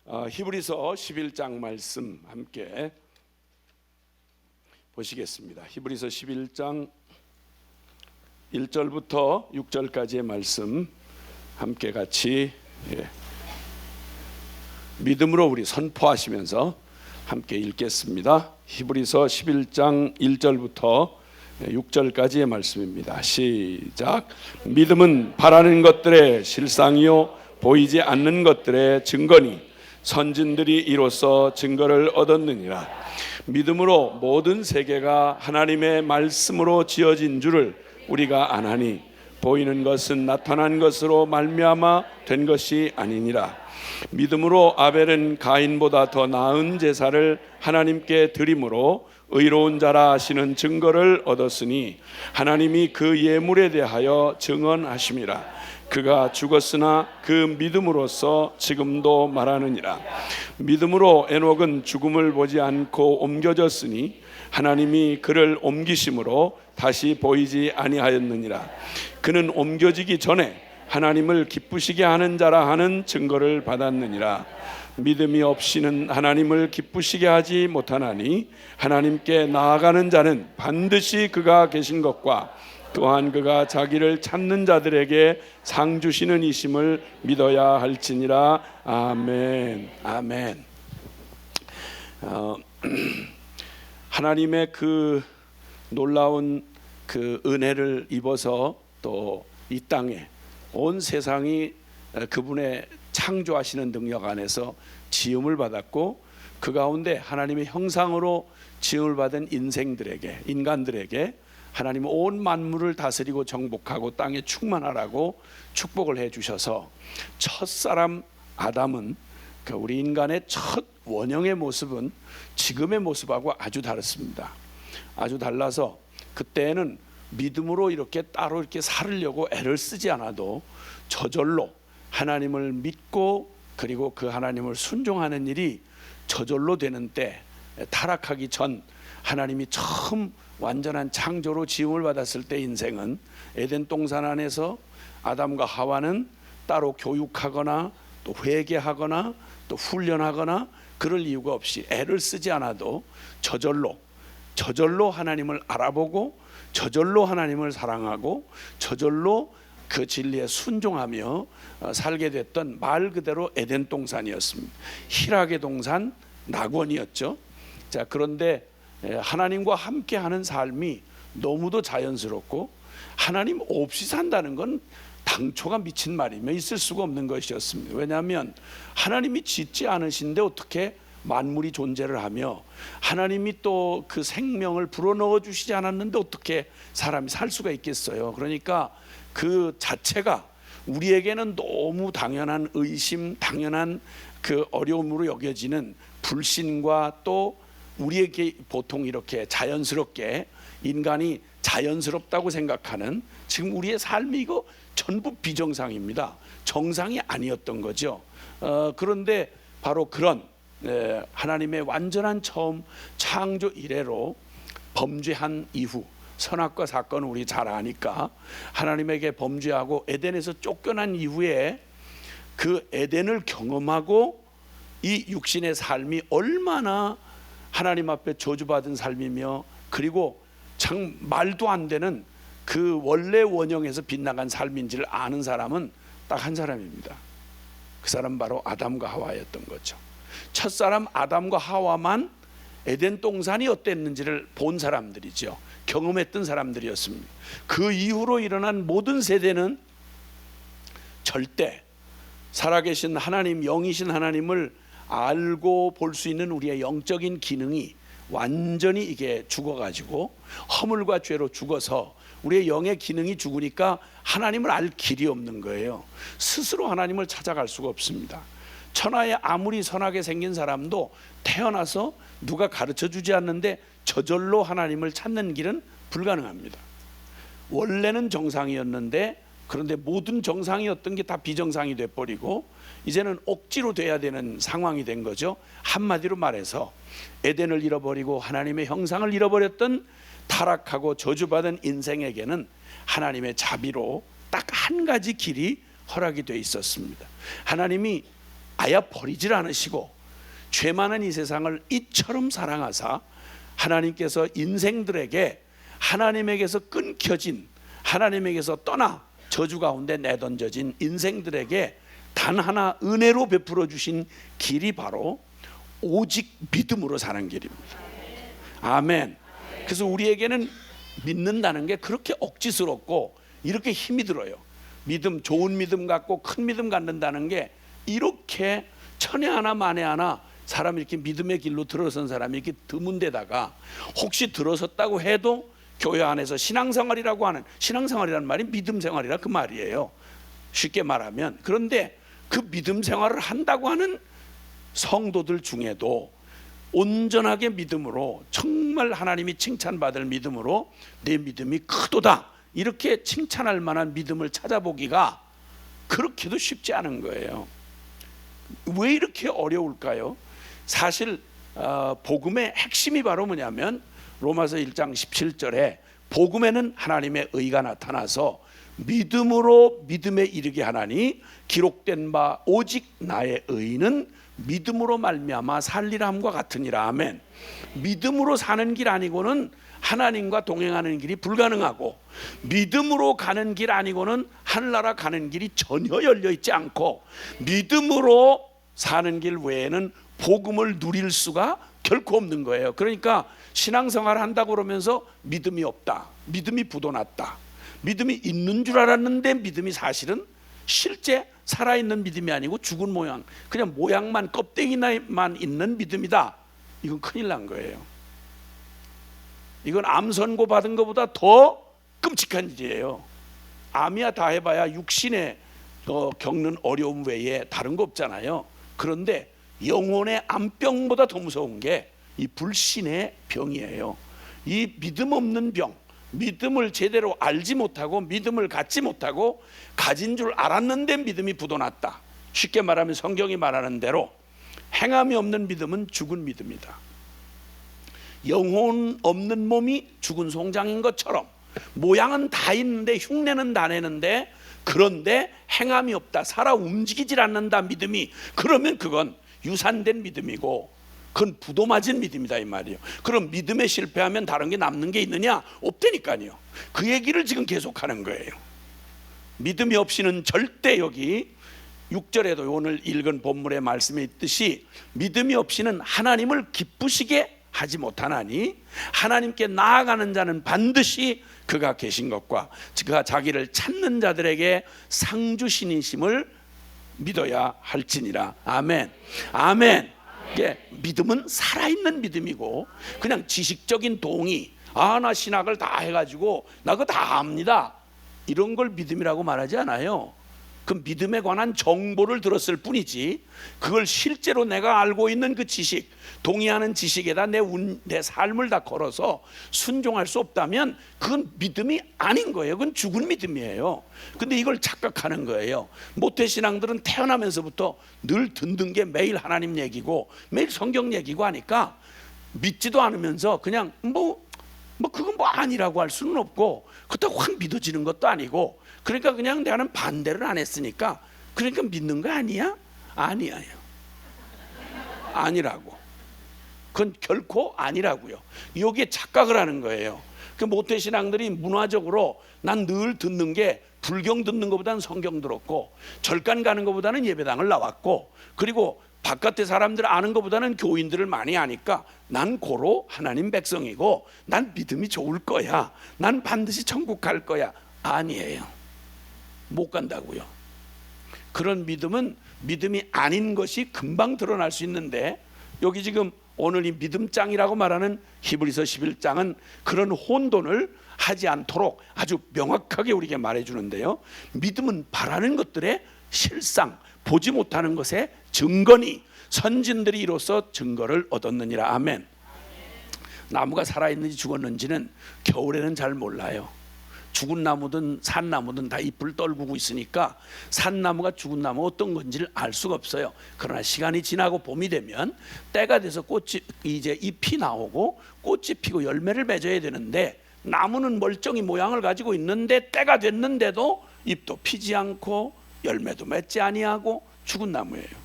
히브리서 11장 말씀 함께 보시겠습니다. 히브리서 11장 1절부터 6절까지의 말씀 함께 같이 믿음으로 우리 선포하시면서 함께 읽겠습니다. 히브리서 11장 1절부터 6절까지의 말씀입니다. 시작. 믿음은 바라는 것들의 실상이요 보이지 않는 것들의 증거니 선진들이 이로써 증거를 얻었느니라. 믿음으로 모든 세계가 하나님의 말씀으로 지어진 줄을 우리가 아나니 보이는 것은 나타난 것으로 말미암아 된 것이 아니니라. 믿음으로 아벨은 가인보다 더 나은 제사를 하나님께 드림으로 의로운 자라 하시는 증거를 얻었으니 하나님이 그 예물에 대하여 증언하심이라. 그가 죽었으나 그 믿음으로써 지금도 말하느니라. 믿음으로 에녹은 죽음을 보지 않고 옮겨졌으니 하나님이 그를 옮기심으로 다시 보이지 아니하였느니라. 그는 옮겨지기 전에 하나님을 기쁘시게 하는 자라 하는 증거를 받았느니라. 믿음이 없이는 하나님을 기쁘시게 하지 못하나니 하나님께 나아가는 자는 반드시 그가 계신 것과 또한 그가 자기를 찾는 자들에게 상 주시는 이심을 믿어야 할지니라. 아멘. 아멘. 하나님의 그 놀라운 그 은혜를 입어서 또 이 땅에 온 세상이 그분의 창조하시는 능력 안에서 지음을 받았고 그 가운데 하나님의 형상으로 지음을 받은 인간들에게 하나님은 온 만물을 다스리고 정복하고 땅에 충만하라고 축복을 해주셔서 첫사람 아담은 우리 인간의 첫 원형의 모습은 지금의 모습하고 아주 다릅니다. 아주 달라서 그때는 믿음으로 이렇게 따로 이렇게 살으려고 애를 쓰지 않아도 저절로 하나님을 믿고 그리고 그 하나님을 순종하는 일이 저절로 되는 때, 타락하기 전 하나님이 처음 완전한 창조로 지음을 받았을 때 인생은 에덴 동산 안에서 아담과 하와는 따로 교육하거나 또 회개하거나 또 훈련하거나 그럴 이유가 없이 애를 쓰지 않아도 저절로 하나님을 알아보고 저절로 하나님을 사랑하고 저절로 그 진리에 순종하며 살게 됐던 말 그대로 에덴 동산이었습니다. 희락의 동산, 낙원이었죠. 자, 그런데 하나님과 함께하는 삶이 너무도 자연스럽고 하나님 없이 산다는 건 당초가 미친 말이며 있을 수가 없는 것이었습니다. 왜냐하면 하나님이 짓지 않으신데 어떻게 만물이 존재를 하며 하나님이 또 그 생명을 불어넣어 주시지 않았는데 어떻게 사람이 살 수가 있겠어요. 그러니까 그 자체가 우리에게는 너무 당연한 의심, 당연한 그 어려움으로 여겨지는 불신과 또 우리에게 보통 이렇게 자연스럽게 인간이 자연스럽다고 생각하는 지금 우리의 삶이 이거 전부 비정상입니다. 정상이 아니었던 거죠. 그런데 바로 그런 하나님의 완전한 처음 창조 이래로 범죄한 이후 선악과 사건을 우리 잘 아니까 하나님에게 범죄하고 에덴에서 쫓겨난 이후에 그 에덴을 경험하고 이 육신의 삶이 얼마나 하나님 앞에 저주받은 삶이며 그리고 참 말도 안 되는 그 원래 원형에서 빗나간 삶인지를 아는 사람은 딱 한 사람입니다. 그 사람 바로 아담과 하와였던 거죠. 첫사람 아담과 하와만 에덴 동산이 어땠는지를 본 사람들이죠. 경험했던 사람들이었습니다. 그 이후로 일어난 모든 세대는 절대 살아계신 하나님, 영이신 하나님을 알고 볼 수 있는 우리의 영적인 기능이 완전히 이게 죽어가지고 허물과 죄로 죽어서 우리의 영의 기능이 죽으니까 하나님을 알 길이 없는 거예요. 스스로 하나님을 찾아갈 수가 없습니다. 천하에 아무리 선하게 생긴 사람도 태어나서 누가 가르쳐 주지 않는데 저절로 하나님을 찾는 길은 불가능합니다. 원래는 정상이었는데 그런데 모든 정상이었던 게 다 비정상이 돼버리고 이제는 억지로 돼야 되는 상황이 된 거죠. 한마디로 말해서 에덴을 잃어버리고 하나님의 형상을 잃어버렸던 타락하고 저주받은 인생에게는 하나님의 자비로 딱 한 가지 길이 허락이 돼 있었습니다. 하나님이 아예 버리질 않으시고 죄 많은 이 세상을 이처럼 사랑하사 하나님께서 인생들에게 하나님에게서 끊겨진, 하나님에게서 떠나 저주 가운데 내던져진 인생들에게 단 하나 은혜로 베풀어 주신 길이 바로 오직 믿음으로 사는 길입니다. 아멘. 그래서 우리에게는 믿는다는 게 그렇게 억지스럽고 이렇게 힘이 들어요. 믿음, 좋은 믿음 갖고 큰 믿음 갖는다는 게 이렇게 천에 하나 만에 하나 사람이 이렇게 믿음의 길로 들어선 사람이 이렇게 드문데다가 혹시 들어섰다고 해도 교회 안에서 신앙생활이라고 하는, 신앙생활이라는 말이 믿음생활이라 그 말이에요. 쉽게 말하면. 그런데 그 믿음생활을 한다고 하는 성도들 중에도 온전하게 믿음으로, 정말 하나님이 칭찬받을 믿음으로 내 믿음이 크도다 이렇게 칭찬할 만한 믿음을 찾아보기가 그렇게도 쉽지 않은 거예요. 왜 이렇게 어려울까요? 사실 복음의 핵심이 바로 뭐냐면 로마서 1장 17절에 복음에는 하나님의 의가 나타나서 믿음으로 믿음에 이르게 하나니 기록된 바 오직 나의 의는 믿음으로 말미암아 살리라 함과 같으니라. 아멘. 믿음으로 사는 길 아니고는 하나님과 동행하는 길이 불가능하고, 믿음으로 가는 길 아니고는 하늘나라 가는 길이 전혀 열려 있지 않고, 믿음으로 사는 길 외에는 복음을 누릴 수가 결코 없는 거예요. 그러니까 신앙생활 한다고 그러면서 믿음이 없다, 믿음이 부도났다, 믿음이 있는 줄 알았는데 믿음이 사실은 실제 살아있는 믿음이 아니고 죽은 모양, 그냥 모양만, 껍데기만 있는 믿음이다. 이건 큰일 난 거예요. 이건 암 선고 받은 것보다 더 끔찍한 일이에요. 암이야 다 해봐야 육신에 겪는 어려움 외에 다른 거 없잖아요. 그런데 영혼의 암병보다 더 무서운 게 이 불신의 병이에요. 이 믿음 없는 병, 믿음을 제대로 알지 못하고 믿음을 갖지 못하고 가진 줄 알았는데 믿음이 부도났다. 쉽게 말하면 성경이 말하는 대로 행함이 없는 믿음은 죽은 믿음이다. 영혼 없는 몸이 죽은 송장인 것처럼 모양은 다 있는데 흉내는 다 내는데 그런데 행함이 없다, 살아 움직이질 않는다 믿음이, 그러면 그건 유산된 믿음이고 그건 부도 맞은 믿음이다 이 말이에요. 그럼 믿음에 실패하면 다른 게 남는 게 있느냐? 없다니까요. 그 얘기를 지금 계속하는 거예요. 믿음이 없이는 절대, 여기 6절에도 오늘 읽은 본문의 말씀에 있듯이 믿음이 없이는 하나님을 기쁘시게 하지 못하나니 하나님께 나아가는 자는 반드시 그가 계신 것과 그가 자기를 찾는 자들에게 상주신이심을 믿어야 할지니라. 아멘. 아멘. 이게 믿음은 살아있는 믿음이고 그냥 지식적인 동의, 나 신학을 다 해가지고 나 그거 다 압니다, 이런 걸 믿음이라고 말하지 않아요. 그 믿음에 관한 정보를 들었을 뿐이지 그걸 실제로 내가 알고 있는 그 지식, 동의하는 지식에다 내 삶을 다 걸어서 순종할 수 없다면 그건 믿음이 아닌 거예요. 그건 죽은 믿음이에요. 근데 이걸 착각하는 거예요. 모태신앙들은 태어나면서부터 늘 듣는 게 매일 하나님 얘기고 매일 성경 얘기고 하니까 믿지도 않으면서 그냥 그건 아니라고 할 수는 없고 그렇다고 확 믿어지는 것도 아니고, 그러니까 그냥 나는 반대를 안 했으니까 그러니까 믿는 거 아니야? 아니에요. 아니라고. 그건 결코 아니라고요. 여기에 착각을 하는 거예요. 그 모태신앙들이 문화적으로 난 늘 듣는 게 불경 듣는 것보다는 성경 들었고 절간 가는 것보다는 예배당을 나왔고 그리고 바깥에 사람들 아는 것보다는 교인들을 많이 아니까 난 고로 하나님 백성이고 난 믿음이 좋을 거야, 난 반드시 천국 갈 거야. 아니에요. 못 간다고요. 그런 믿음은 믿음이 아닌 것이 금방 드러날 수 있는데 여기 지금 오늘 이 믿음장이라고 말하는 히브리서 11장은 그런 혼돈을 하지 않도록 아주 명확하게 우리에게 말해주는데요. 믿음은 바라는 것들의 실상, 보지 못하는 것의 증거니 선진들이 이로써 증거를 얻었느니라. 아멘. 나무가 살아있는지 죽었는지는 겨울에는 잘 몰라요. 죽은 나무든 산나무든 다 잎을 떨구고 있으니까 산나무가 죽은 나무 어떤 건지를 알 수가 없어요. 그러나 시간이 지나고 봄이 되면 때가 돼서 꽃이 이제 잎이 나오고 꽃이 피고 열매를 맺어야 되는데 나무는 멀쩡히 모양을 가지고 있는데 때가 됐는데도 잎도 피지 않고 열매도 맺지 아니하고 죽은 나무예요.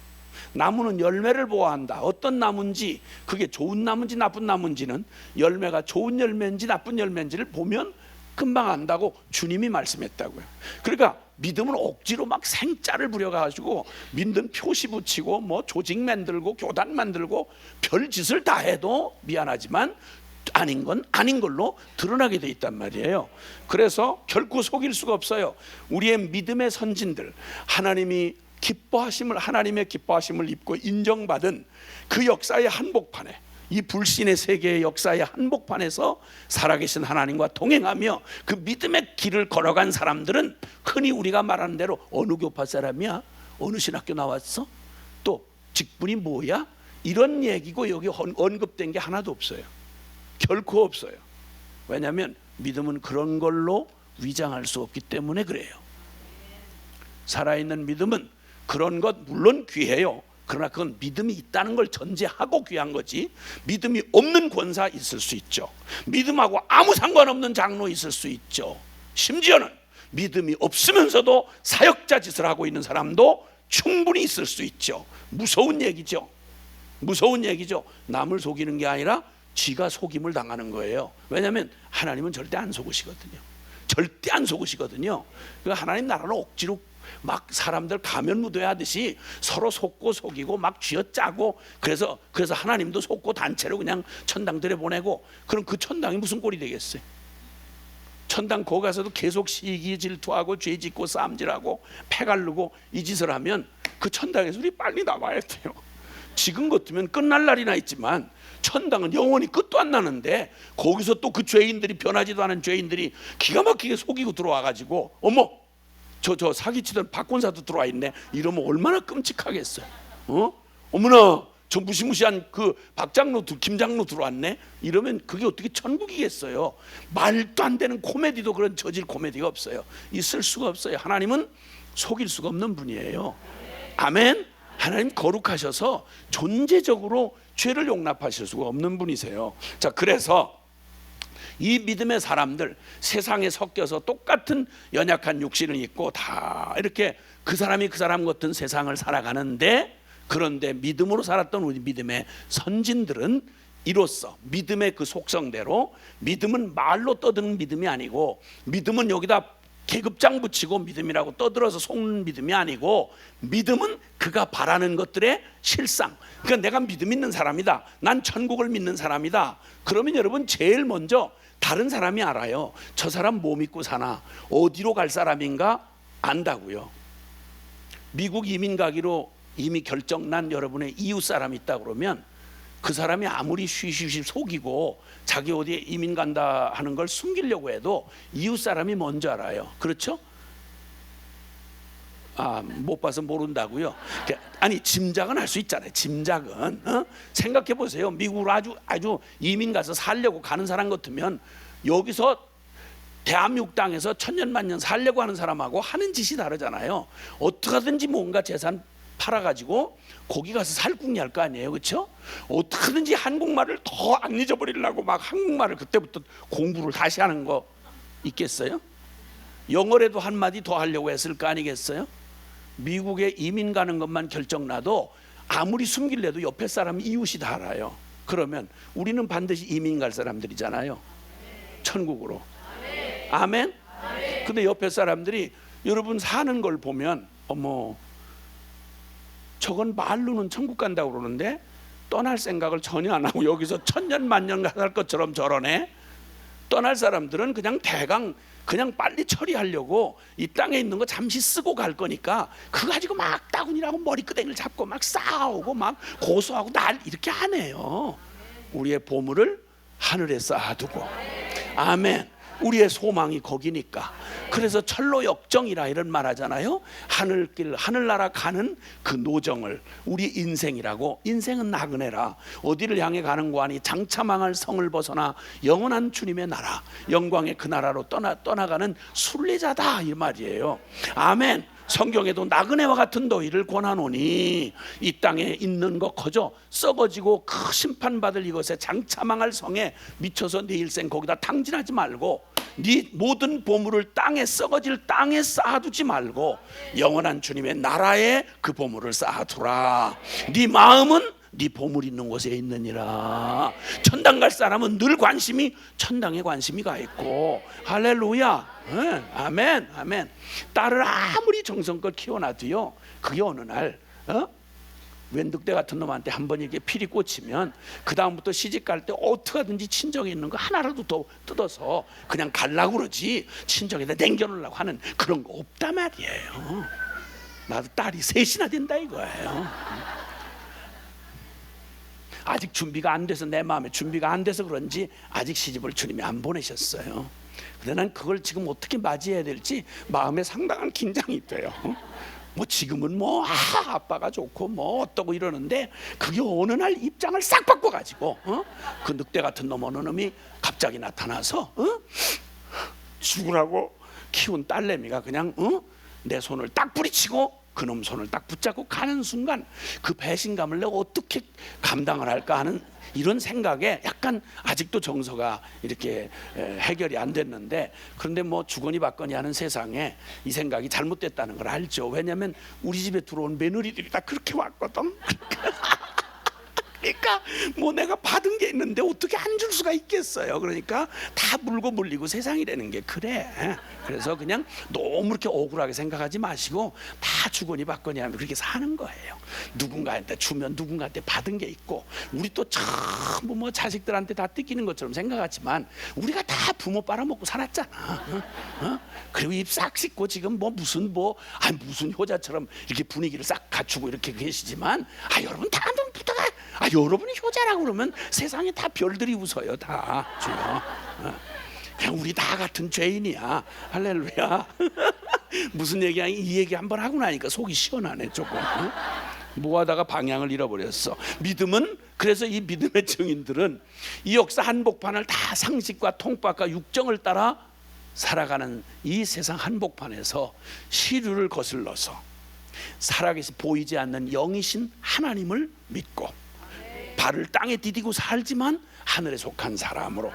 나무는 열매를 보아한다. 어떤 나무인지, 그게 좋은 나무인지 나쁜 나무인지는, 열매가 좋은 열매인지 나쁜 열매인지를 보면 금방 안다고 주님이 말씀했다고요. 그러니까 믿음은 억지로 막 생짜를 부려가지고 믿는 표시 붙이고 뭐 조직 만들고 교단 만들고 별 짓을 다 해도 미안하지만 아닌 건 아닌 걸로 드러나게 돼 있단 말이에요. 그래서 결코 속일 수가 없어요. 우리의 믿음의 선진들, 하나님의 기뻐하심을 입고 인정받은 그 역사의 한복판에, 이 불신의 세계의 역사의 한복판에서 살아계신 하나님과 동행하며 그 믿음의 길을 걸어간 사람들은 흔히 우리가 말하는 대로 어느 교파 사람이야? 어느 신학교 나왔어? 또 직분이 뭐야? 이런 얘기고 여기 언급된 게 하나도 없어요. 결코 없어요. 왜냐하면 믿음은 그런 걸로 위장할 수 없기 때문에 그래요. 살아있는 믿음은 그런 것 물론 귀해요. 그러나 그건 믿음이 있다는 걸 전제하고 귀한 거지, 믿음이 없는 권사 있을 수 있죠. 믿음하고 아무 상관없는 장로 있을 수 있죠. 심지어는 믿음이 없으면서도 사역자 짓을 하고 있는 사람도 충분히 있을 수 있죠. 무서운 얘기죠. 무서운 얘기죠. 남을 속이는 게 아니라 지가 속임을 당하는 거예요. 왜냐하면 하나님은 절대 안 속으시거든요. 절대 안 속으시거든요. 하나님 나라는 억지로 막 사람들 가면 무도하듯이 서로 속고 속이고 막 쥐어짜고, 그래서 하나님도 속고 단체로 그냥 천당 들여보내고, 그럼 그 천당이 무슨 꼴이 되겠어요? 천당 거기 가서도 계속 시기 질투하고 죄짓고 싸움질하고 패갈르고 이 짓을 하면 그 천당에서 우리 빨리 나와야 돼요. 지금 같으면 끝날 날이나 있지만 천당은 영원히 끝도 안 나는데, 거기서 또 그 죄인들이, 변하지도 않은 죄인들이 기가 막히게 속이고 들어와가지고 어머 저 사기치던 박권사도 들어와 있네, 이러면 얼마나 끔찍하겠어요. 어머나 저 무시무시한 그 박장로 김장로 들어왔네, 이러면 그게 어떻게 천국이겠어요. 말도 안 되는 코미디도 그런 저질 코미디가 없어요. 있을 수가 없어요. 하나님은 속일 수가 없는 분이에요. 아멘. 하나님 거룩하셔서 존재적으로 죄를 용납하실 수가 없는 분이세요. 자, 그래서 이 믿음의 사람들, 세상에 섞여서 똑같은 연약한 육신을 입고 다 이렇게 그 사람이 그 사람 같은 세상을 살아가는데, 그런데 믿음으로 살았던 우리 믿음의 선진들은 이로써 믿음의 그 속성대로, 믿음은 말로 떠드는 믿음이 아니고, 믿음은 여기다 계급장 붙이고 믿음이라고 떠들어서 속는 믿음이 아니고, 믿음은 그가 바라는 것들의 실상. 그러니까 내가 믿음 있는 사람이다, 난 천국을 믿는 사람이다, 그러면 여러분 제일 먼저 다른 사람이 알아요. 저 사람 뭐 믿고 사나, 어디로 갈 사람인가 안다고요. 미국 이민 가기로 이미 결정난 여러분의 이웃 사람이 있다 그러면 그 사람이 아무리 쉬쉬쉬 속이고 자기 어디에 이민 간다 하는 걸 숨기려고 해도 이웃 사람이 먼저 알아요. 그렇죠? 못 봐서 모른다고요? 아니, 짐작은 할 수 있잖아요. 짐작은. 생각해 보세요. 미국으로 아주 이민 가서 살려고 가는 사람 같으면 여기서 대한민국 땅에서 천년만년 살려고 하는 사람하고 하는 짓이 다르잖아요. 어떻게 하든지 뭔가 재산 팔아가지고 거기 가서 살궁리 할 거 아니에요. 그렇죠? 어떻게든지 한국말을 더 안 잊어버리려고 막 한국말을 그때부터 공부를 다시 하는 거 있겠어요? 영어라도 한마디 더 하려고 했을 거 아니겠어요? 미국에 이민 가는 것만 결정나도 아무리 숨길래도 옆에 사람 이웃이 다 알아요. 그러면 우리는 반드시 이민 갈 사람들이잖아요. 천국으로. 아멘? 근데 옆에 사람들이 여러분 사는 걸 보면 어머, 저건 말로는 천국 간다고 그러는데 떠날 생각을 전혀 안 하고 여기서 천년 만년 갈 것처럼 저러네. 떠날 사람들은 그냥 대강 그냥 빨리 처리하려고 이 땅에 있는 거 잠시 쓰고 갈 거니까 그거 가지고 막 따군이라고 머리끄댕이를 잡고 막 싸우고 막 고소하고 날 이렇게 하네요. 우리의 보물을 하늘에 쌓아두고. 아멘. 우리의 소망이 거기니까. 그래서 철로 역정이라 이런 말 하잖아요. 하늘길 하늘나라 가는 그 노정을 우리 인생이라고. 인생은 나그네라. 어디를 향해 가는 거 아니 장차망할 성을 벗어나 영원한 주님의 나라 영광의 그 나라로 떠나가는 순례자다 이 말이에요. 아멘. 성경에도 나그네와 같은 너희를 권하노니 이 땅에 있는 것 거저 썩어지고 그 심판받을 이것에 장차망할 성에 미쳐서 네 일생 거기다 탕진하지 말고 네 모든 보물을 땅에 썩어질 땅에 쌓아두지 말고 영원한 주님의 나라에 그 보물을 쌓아두라. 네 마음은 네 보물 있는 곳에 있느니라. 천당 갈 사람은 늘 관심이 천당에 관심이 가 있고. 할렐루야. 아멘, 아멘. 딸을 아무리 정성껏 키워놔도요, 그게 어느 날 웬 늑대 같은 놈한테 한번 이게 필이 꽂히면 그 다음부터 시집 갈 때 어떻게 하든지 친정에 있는 거 하나라도 더 뜯어서 그냥 갈라고 그러지 친정에다 남겨놓으려고 하는 그런 거 없단 말이에요. 나도 딸이 셋이나 된다 이거예요. 아직 준비가 안 돼서, 내 마음에 준비가 안 돼서 그런지 아직 시집을 주님이 안 보내셨어요. 근데 난 그걸 지금 어떻게 맞이해야 될지 마음에 상당한 긴장이 돼요. 뭐 지금은 뭐 아빠가 좋고 뭐 어떠고 이러는데 그게 어느 날 입장을 싹 바꿔가지고 그 늑대 같은 놈 어느 놈이 갑자기 나타나서 죽으라고 키운 딸내미가 그냥 내 손을 딱 뿌리치고 그놈 손을 딱 붙잡고 가는 순간 그 배신감을 내가 어떻게 감당을 할까 하는 이런 생각에 약간 아직도 정서가 이렇게 해결이 안 됐는데, 그런데 뭐 주거니 받거니 하는 세상에 이 생각이 잘못됐다는 걸 알죠. 왜냐하면 우리 집에 들어온 며느리들이 다 그렇게 왔거든. 그러니까 뭐 내가 받은 게 있는데 어떻게 안 줄 수가 있겠어요. 그러니까 다 물고 물리고 세상이라는 게 그래. 그래서 그냥 너무 이렇게 억울하게 생각하지 마시고 다 주거니 받거니 하면 그렇게 사는 거예요. 누군가한테 주면 누군가한테 받은 게 있고, 우리 또 전부 뭐 자식들한테 다 뜯기는 것처럼 생각하지만 우리가 다 부모 빨아먹고 살았잖아. 그리고 입 싹 씻고 지금 뭐 무슨 효자처럼 이렇게 분위기를 싹 갖추고 이렇게 계시지만 여러분 다 한번 붙어가. 여러분이 효자라고 그러면 세상에 다 별들이 웃어요. 다 주여. 그냥 우리 다 같은 죄인이야. 할렐루야. 무슨 얘기야? 이 얘기 한번 하고 나니까 속이 시원하네 조금. 뭐 하다가 방향을 잃어버렸어. 믿음은, 그래서 이 믿음의 증인들은 이 역사 한복판을 다 상식과 통박과 육정을 따라 살아가는 이 세상 한복판에서 시류를 거슬러서 살아계시 보이지 않는 영이신 하나님을 믿고 발을 땅에 디디고 살지만 하늘에 속한 사람으로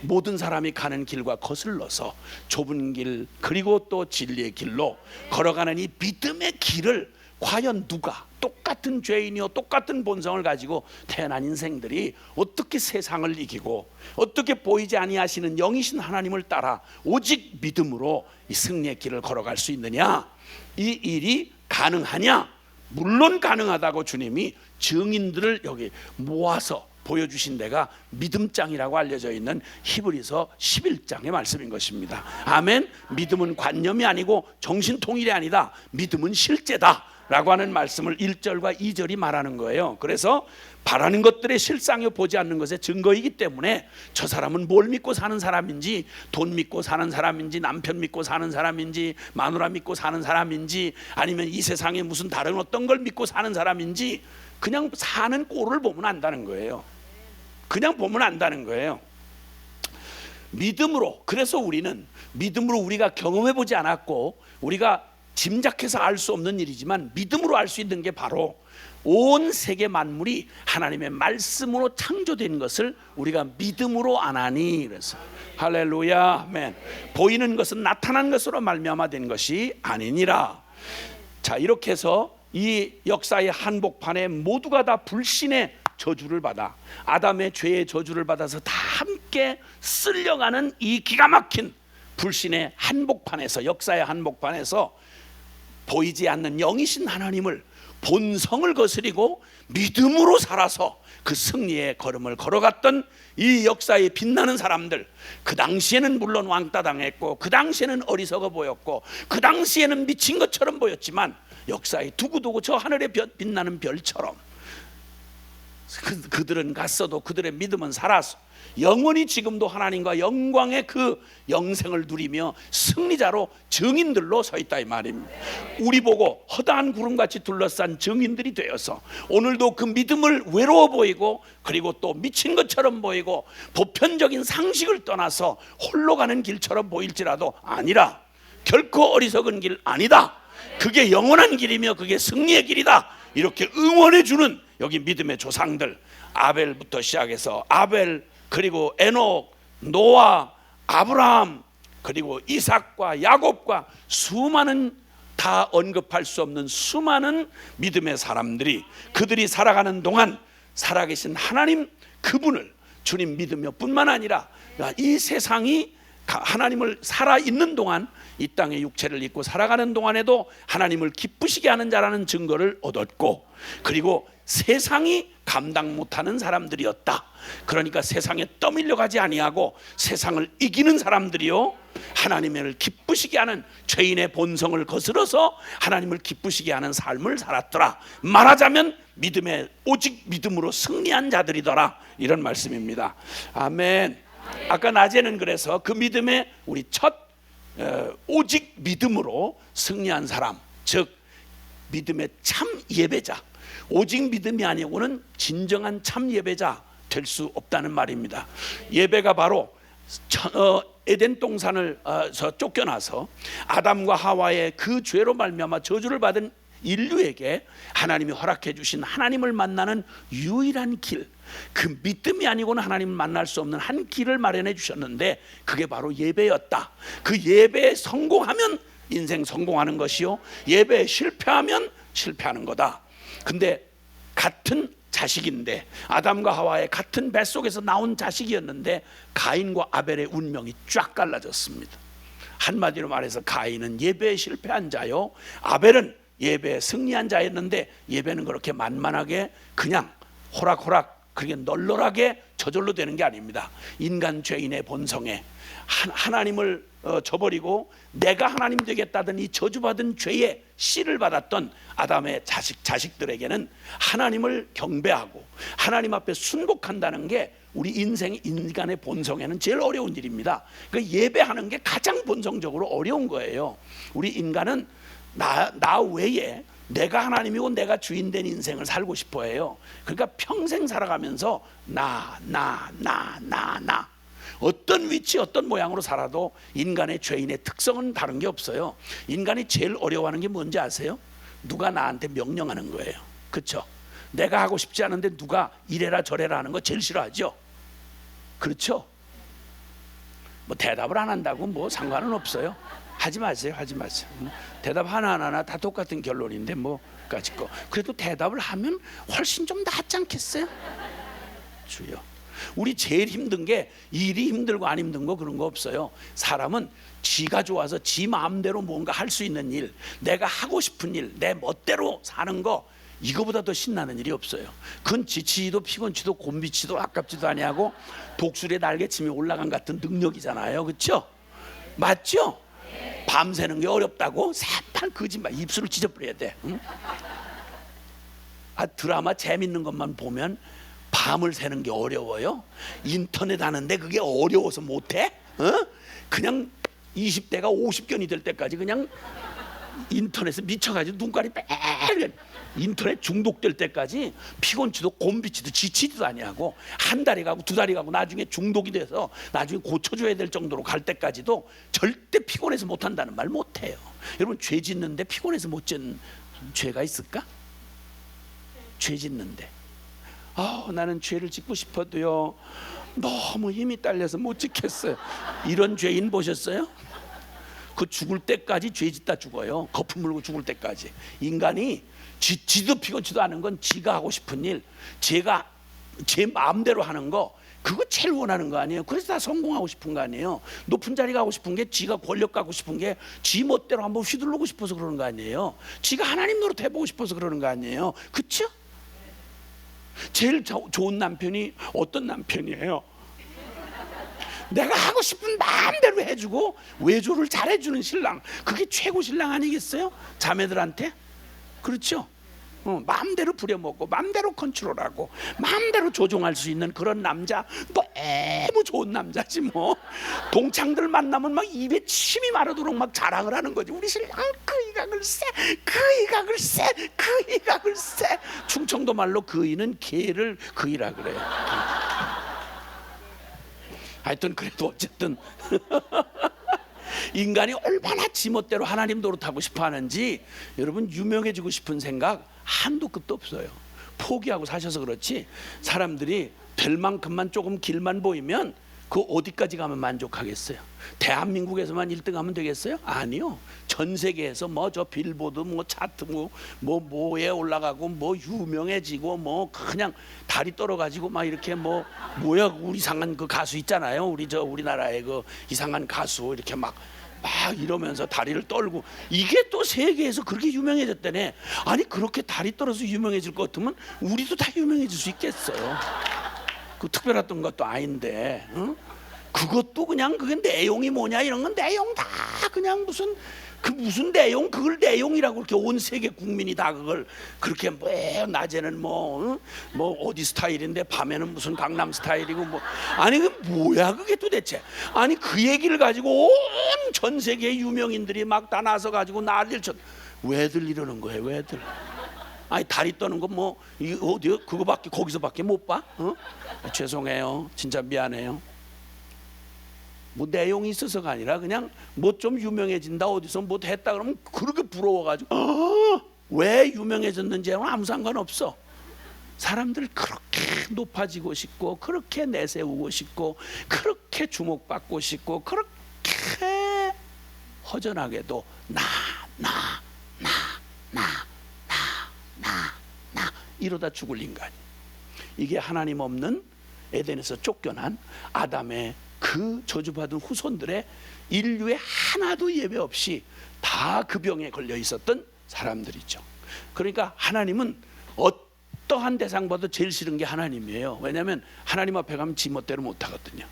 모든 사람이 가는 길과 거슬러서 좁은 길 그리고 또 진리의 길로 걸어가는 이 믿음의 길을 과연 누가, 똑같은 죄인이요 똑같은 본성을 가지고 태어난 인생들이 어떻게 세상을 이기고 어떻게 보이지 아니하시는 영이신 하나님을 따라 오직 믿음으로 이 승리의 길을 걸어갈 수 있느냐, 이 일이 가능하냐? 물론 가능하다고 주님이 증인들을 여기 모아서 보여주신 데가 믿음장이라고 알려져 있는 히브리서 11장의 말씀인 것입니다. 아멘. 믿음은 관념이 아니고 정신통일이 아니다. 믿음은 실제다 라고 하는 말씀을 1절과 2절이 말하는 거예요. 그래서 바라는 것들의 실상이 보지 않는 것의 증거이기 때문에 저 사람은 뭘 믿고 사는 사람인지, 돈 믿고 사는 사람인지, 남편 믿고 사는 사람인지, 마누라 믿고 사는 사람인지, 아니면 이 세상에 무슨 다른 어떤 걸 믿고 사는 사람인지 그냥 사는 꼴을 보면 안다는 거예요. 그냥 보면 안다는 거예요. 믿음으로, 그래서 우리는 믿음으로 우리가 경험해 보지 않았고 우리가 짐작해서 알 수 없는 일이지만 믿음으로 알 수 있는 게 바로 온 세계 만물이 하나님의 말씀으로 창조된 것을 우리가 믿음으로 아나니. 그래서 할렐루야, 아멘. 보이는 것은 나타난 것으로 말미암아 된 것이 아니니라. 자, 이렇게 해서 이 역사의 한복판에 모두가 다 불신의 저주를 받아, 아담의 죄의 저주를 받아서 다 함께 쓸려가는 이 기가 막힌 불신의 한복판에서, 역사의 한복판에서 보이지 않는 영이신 하나님을, 본성을 거스리고 믿음으로 살아서 그 승리의 걸음을 걸어갔던 이 역사에 빛나는 사람들, 그 당시에는 물론 왕따 당했고 그 당시에는 어리석어 보였고 그 당시에는 미친 것처럼 보였지만 역사에 두고두고 저 하늘에 빛나는 별처럼 그들은 갔어도 그들의 믿음은 살아서 영원히 지금도 하나님과 영광의 그 영생을 누리며 승리자로 증인들로 서 있다 이 말입니다. 우리 보고 허다한 구름같이 둘러싼 증인들이 되어서 오늘도 그 믿음을 외로워 보이고 그리고 또 미친 것처럼 보이고 보편적인 상식을 떠나서 홀로 가는 길처럼 보일지라도 아니라, 결코 어리석은 길 아니다. 그게 영원한 길이며 그게 승리의 길이다. 이렇게 응원해 주는 여기 믿음의 조상들, 아벨부터 시작해서 아벨, 그리고 에녹, 노아, 아브라함, 그리고 이삭과 야곱과 수많은, 다 언급할 수 없는 수많은 믿음의 사람들이 그들이 살아가는 동안 살아계신 하나님 그분을 주님 믿으며 뿐만 아니라 이 세상이 하나님을 살아있는 동안, 이 땅에 육체를 입고 살아가는 동안에도 하나님을 기쁘시게 하는 자라는 증거를 얻었고, 그리고 세상이 감당 못하는 사람들이었다. 그러니까 세상에 떠밀려 가지 아니하고 세상을 이기는 사람들이요, 하나님을 기쁘시게 하는, 죄인의 본성을 거스러서 하나님을 기쁘시게 하는 삶을 살았더라. 말하자면 믿음의, 오직 믿음으로 승리한 자들이더라, 이런 말씀입니다. 아멘. 아까 낮에는 그래서 그 믿음의 우리 첫 오직 믿음으로 승리한 사람, 즉 믿음의 참 예배자, 오직 믿음이 아니고는 진정한 참 예배자 될 수 없다는 말입니다. 예배가 바로 에덴 동산을 쫓겨나서 아담과 하와의 그 죄로 말미암아 저주를 받은 인류에게 하나님이 허락해 주신 하나님을 만나는 유일한 길, 그 믿음이 아니고는 하나님을 만날 수 없는 한 길을 마련해 주셨는데 그게 바로 예배였다. 그 예배에 성공하면 인생 성공하는 것이요, 예배에 실패하면 실패하는 거다. 근데 같은 자식인데, 아담과 하와의 같은 뱃속에서 나온 자식이었는데 가인과 아벨의 운명이 쫙 갈라졌습니다. 한마디로 말해서 가인은 예배에 실패한 자요, 아벨은 예배에 승리한 자였는데, 예배는 그렇게 만만하게 그냥 호락호락 그렇게 널널하게 저절로 되는 게 아닙니다. 인간 죄인의 본성에 하나님을 저버리고 내가 하나님 되겠다던 이 저주받은 죄의 씨를 받았던 아담의 자식들에게는 하나님을 경배하고 하나님 앞에 순복한다는 게 우리 인간의 본성에는 제일 어려운 일입니다. 그 예배하는 게 가장 본성적으로 어려운 거예요. 우리 인간은 나 외에 내가 하나님이고 내가 주인된 인생을 살고 싶어 해요. 그러니까 평생 살아가면서 나 어떤 위치 어떤 모양으로 살아도 인간의 죄인의 특성은 다른 게 없어요. 인간이 제일 어려워하는 게 뭔지 아세요? 누가 나한테 명령하는 거예요. 그렇죠? 내가 하고 싶지 않은데 누가 이래라 저래라 하는 거 제일 싫어하죠. 그렇죠? 뭐 대답을 안 한다고 뭐 상관은 없어요. 하지 마세요. 대답 하나하나 다 똑같은 결론인데 뭐까짓 거. 그래도 대답을 하면 훨씬 좀 낫지 않겠어요? 주여. 우리 제일 힘든 게 일이 힘들고 안 힘든 거 그런 거 없어요. 사람은 지가 좋아서 지 마음대로 뭔가 할 수 있는 일, 내가 하고 싶은 일, 내 멋대로 사는 거, 이거보다 더 신나는 일이 없어요. 그건 지치지도 피곤치도 곤비치도 아깝지도 아니하고 독수리의 날개침이 올라간 같은 능력이잖아요. 그렇죠? 맞죠? 밤새는 게 어렵다고? 새빨 거짓말, 입술을 찢어버려야 돼. 응? 드라마 재밌는 것만 보면 밤을 새는 게 어려워요? 인터넷 하는데 그게 어려워서 못해? 그냥 20대가 50견이 될 때까지 그냥 인터넷에 미쳐가지고 눈깔이 빨개, 인터넷 중독될 때까지 피곤치도 곤비치도 지치지도 아니하고 한 달이 가고 두 달이 가고 나중에 중독이 돼서 나중에 고쳐줘야 될 정도로 갈 때까지도 절대 피곤해서 못한다는 말 못해요. 여러분, 죄 짓는데 피곤해서 못 짓는 죄가 있을까? 죄 짓는데 나는 죄를 짓고 싶어도요 너무 힘이 딸려서 못 짓겠어요. 이런 죄인 보셨어요? 그 죽을 때까지 죄 짓다 죽어요. 거품 물고 죽을 때까지. 인간이 지도 피곤치도 않은 건 지가 하고 싶은 일, 제가 제 마음대로 하는 거, 그거 제일 원하는 거 아니에요? 그래서 다 성공하고 싶은 거 아니에요? 높은 자리 가고 싶은 게, 지가 권력 갖고 싶은 게 지 멋대로 한번 휘두르고 싶어서 그러는 거 아니에요? 지가 하나님 노릇 해보고 싶어서 그러는 거 아니에요? 그렇죠? 제일 좋은 남편이 어떤 남편이에요? 내가 하고 싶은 마음대로 해주고 외조를 잘해주는 신랑, 그게 최고 신랑 아니겠어요? 자매들한테? 그렇죠? 마음대로 부려먹고 마음대로 컨트롤하고 마음대로 조종할 수 있는 그런 남자, 너무 좋은 남자지 뭐. 동창들 만나면 막 입에 침이 마르도록 막 자랑을 하는 거지. 우리 신랑 그 이가 글쎄, 그 이가 글쎄, 그 이가 글쎄. 충청도 말로 그 이는 개를 그 이라 그래요. 하여튼 그래도 어쨌든 인간이 얼마나 지멋대로 하나님 노릇하고 싶어 하는지 여러분, 유명해지고 싶은 생각 한도 끝도 없어요. 포기하고 사셔서 그렇지, 사람들이 될 만큼만 조금 길만 보이면 그 어디까지 가면 만족하겠어요? 대한민국에서만 1등 하면 되겠어요? 아니요. 전 세계에서 뭐 저 빌보드 뭐 차트 뭐에 올라가고 뭐 유명해지고 뭐 그냥 다리 떨어가지고 막 이렇게 뭐야 우리 이상한 그 가수 있잖아요. 우리나라의 그 이상한 가수 이렇게 막 이러면서 다리를 떨고, 이게 또 세계에서 그렇게 유명해졌다네. 아니 그렇게 다리 떨어서 유명해질 것 같으면 우리도 다 유명해질 수 있겠어요. 그 특별했던 것도 아닌데, 응? 그것도 그냥 그게 내용이 뭐냐 이런 건 내용 다 그냥 무슨 내용, 그걸 내용이라고 그렇게 온 세계 국민이 다 그걸 그렇게 낮에는 뭐 어디 스타일인데 밤에는 무슨 강남 스타일이고 아니 그 뭐야 그게 도대체. 아니 그 얘기를 가지고 온 전 세계 유명인들이 막 다 나서 가지고 난리를 쳤. 왜들 이러는 거예요? 왜들? 아니 다리 떠는 거 어디 그거밖에 거기서밖에 못 봐? 죄송해요. 진짜 미안해요. 내용이 있어서가 아니라 그냥 좀 유명해진다, 어디서 했다 그러면 그렇게 부러워가지고 왜 유명해졌는지 아무 상관없어. 사람들 그렇게 높아지고 싶고, 그렇게 내세우고 싶고, 그렇게 주목받고 싶고, 그렇게 허전하게도 나 이러다 죽을 인간이. 이게 하나님 없는 에덴에서 쫓겨난 아담의 그 저주받은 후손들의 인류의 하나도 예외 없이 다 그 병에 걸려 있었던 사람들이죠. 그러니까 하나님은 어떠한 대상보다 제일 싫은 게 하나님이에요. 왜냐하면 하나님 앞에 가면 지 멋대로 못 하거든요.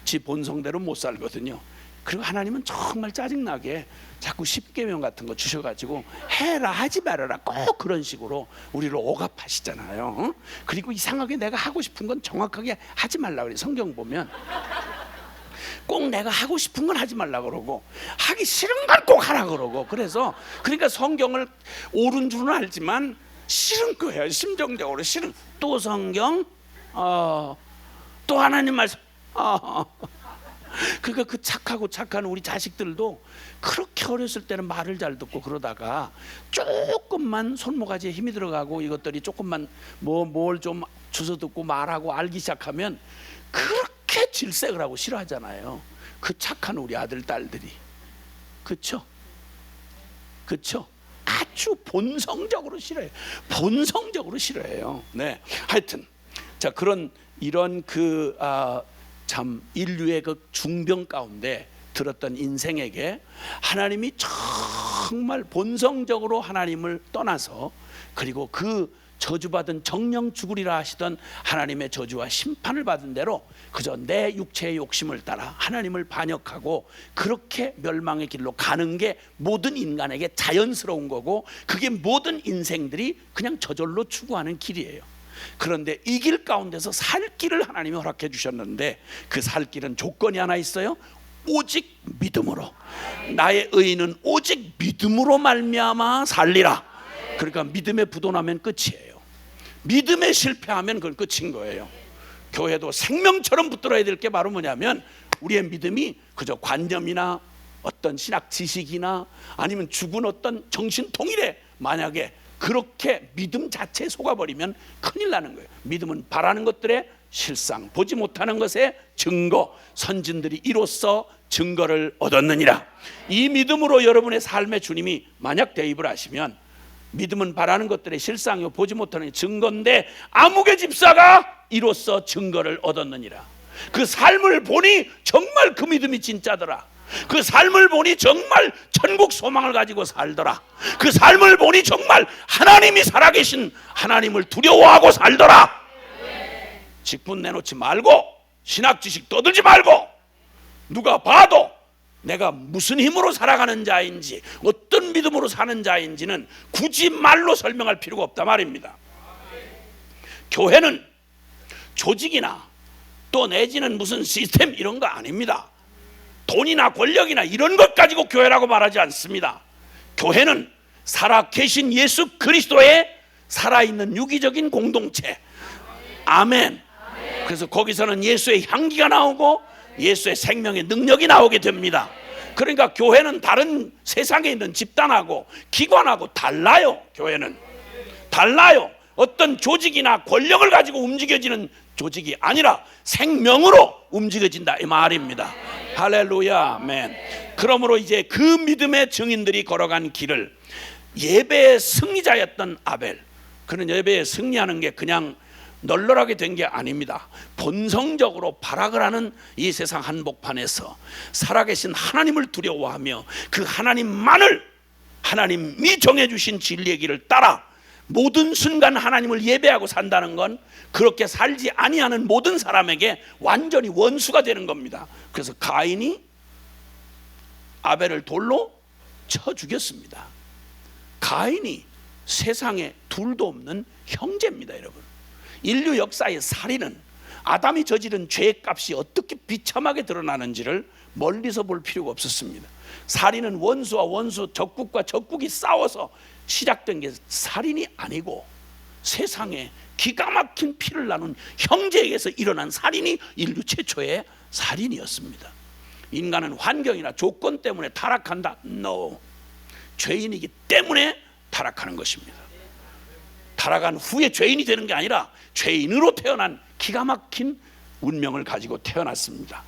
지 본성대로 못 살거든요. 그리고 하나님은 정말 짜증나게 자꾸 십계명 같은 거 주셔가지고 해라 하지 말아라 꼭 그런 식으로 우리를 억압하시잖아요. 그리고 이상하게 내가 하고 싶은 건 정확하게 하지 말라 그래요. 성경 보면 꼭 내가 하고 싶은 건 하지 말라 그러고 하기 싫은 건 꼭 하라 그러고, 그러니까 성경을 옳은 줄은 알지만 싫은 거예요. 심정적으로 싫은. 또 성경 또 하나님 말씀 그러니까 그 착한 우리 자식들도 그렇게 어렸을 때는 말을 잘 듣고 그러다가 조금만 손모가지에 힘이 들어가고 이것들이 조금만 뭘 좀 주워 듣고 말하고 알기 시작하면 그렇게 질색을 하고 싫어하잖아요. 그 착한 우리 아들 딸들이. 그쵸? 아주 본성적으로 싫어해요. 본성적으로 싫어해요. 네, 하여튼 자 이런 참 인류의 그 중병 가운데 들었던 인생에게 하나님이 정말 본성적으로 하나님을 떠나서, 그리고 그 저주받은 정령 죽으리라 하시던 하나님의 저주와 심판을 받은 대로 그저 내 육체의 욕심을 따라 하나님을 반역하고 그렇게 멸망의 길로 가는 게 모든 인간에게 자연스러운 거고, 그게 모든 인생들이 그냥 저절로 추구하는 길이에요. 그런데 이 길 가운데서 살 길을 하나님이 허락해 주셨는데, 그 살 길은 조건이 하나 있어요. 오직 믿음으로. 나의 의인은 오직 믿음으로 말미암아 살리라. 그러니까 믿음에 부도나면 끝이에요. 믿음에 실패하면 그건 끝인 거예요. 교회도 생명처럼 붙들어야 될 게 바로 뭐냐면, 우리의 믿음이 그저 관념이나 어떤 신학 지식이나 아니면 죽은 어떤 정신통일에 만약에 그렇게 믿음 자체에 속아버리면 큰일 나는 거예요. 믿음은 바라는 것들의 실상, 보지 못하는 것의 증거. 선진들이 이로써 증거를 얻었느니라. 이 믿음으로 여러분의 삶에 주님이 만약 대입을 하시면, 믿음은 바라는 것들의 실상이요 보지 못하는 증거인데 아무개 집사가 이로써 증거를 얻었느니라. 그 삶을 보니 정말 그 믿음이 진짜더라. 그 삶을 보니 정말 천국 소망을 가지고 살더라. 그 삶을 보니 정말 하나님이 살아계신 하나님을 두려워하고 살더라. 직분 내놓지 말고, 신학 지식 떠들지 말고, 누가 봐도 내가 무슨 힘으로 살아가는 자인지, 어떤 믿음으로 사는 자인지는 굳이 말로 설명할 필요가 없다 말입니다. 교회는 조직이나 또 내지는 무슨 시스템 이런 거 아닙니다. 돈이나 권력이나 이런 것 가지고 교회라고 말하지 않습니다. 교회는 살아계신 예수 그리스도의 살아있는 유기적인 공동체. 아멘. 그래서 거기서는 예수의 향기가 나오고 예수의 생명의 능력이 나오게 됩니다. 그러니까 교회는 다른 세상에 있는 집단하고 기관하고 달라요. 교회는 달라요. 어떤 조직이나 권력을 가지고 움직여지는 조직이 아니라 생명으로 움직여진다 이 말입니다. 할렐루야, 아멘. 그러므로 이제 그 믿음의 증인들이 걸어간 길을, 예배의 승리자였던 아벨, 그는 예배에 승리하는 게 그냥 널널하게 된 게 아닙니다. 본성적으로 발악을 하는 이 세상 한복판에서 살아계신 하나님을 두려워하며 그 하나님만을, 하나님이 정해주신 진리의 길을 따라 모든 순간 하나님을 예배하고 산다는 건 그렇게 살지 아니하는 모든 사람에게 완전히 원수가 되는 겁니다. 그래서 가인이 아벨을 돌로 쳐 죽였습니다. 가인이 세상에 둘도 없는 형제입니다, 여러분. 인류 역사의 살인은 아담이 저지른 죄의 값이 어떻게 비참하게 드러나는지를 멀리서 볼 필요가 없었습니다. 살인은 원수와 원수, 적국과 적국이 싸워서 시작된 게 살인이 아니고 세상에 기가 막힌 피를 나눈 형제에게서 일어난 살인이 인류 최초의 살인이었습니다. 인간은 환경이나 조건 때문에 타락한다? No. 죄인이기 때문에 타락하는 것입니다. 타락한 후에 죄인이 되는 게 아니라 죄인으로 태어난 기가 막힌 운명을 가지고 태어났습니다.